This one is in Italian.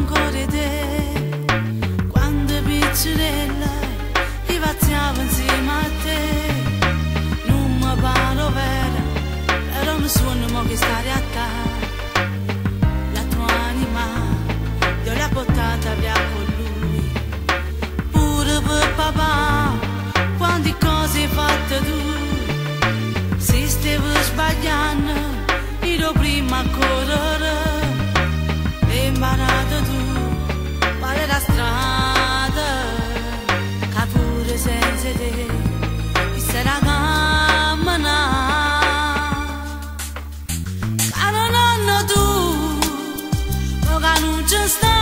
ancora te, quando piccerella ti facciamo insieme a te. Non mi pare vera, però non suono mo che stare a te. La tua anima io l'ho portata via con lui, pure per papà, quante cose hai fatto tu. Se stavi sbagliando io prima a correre, e imparato tu qual è la strada, che pure senza te ti sarà cammina. Caro nonno tu, che non ci sta.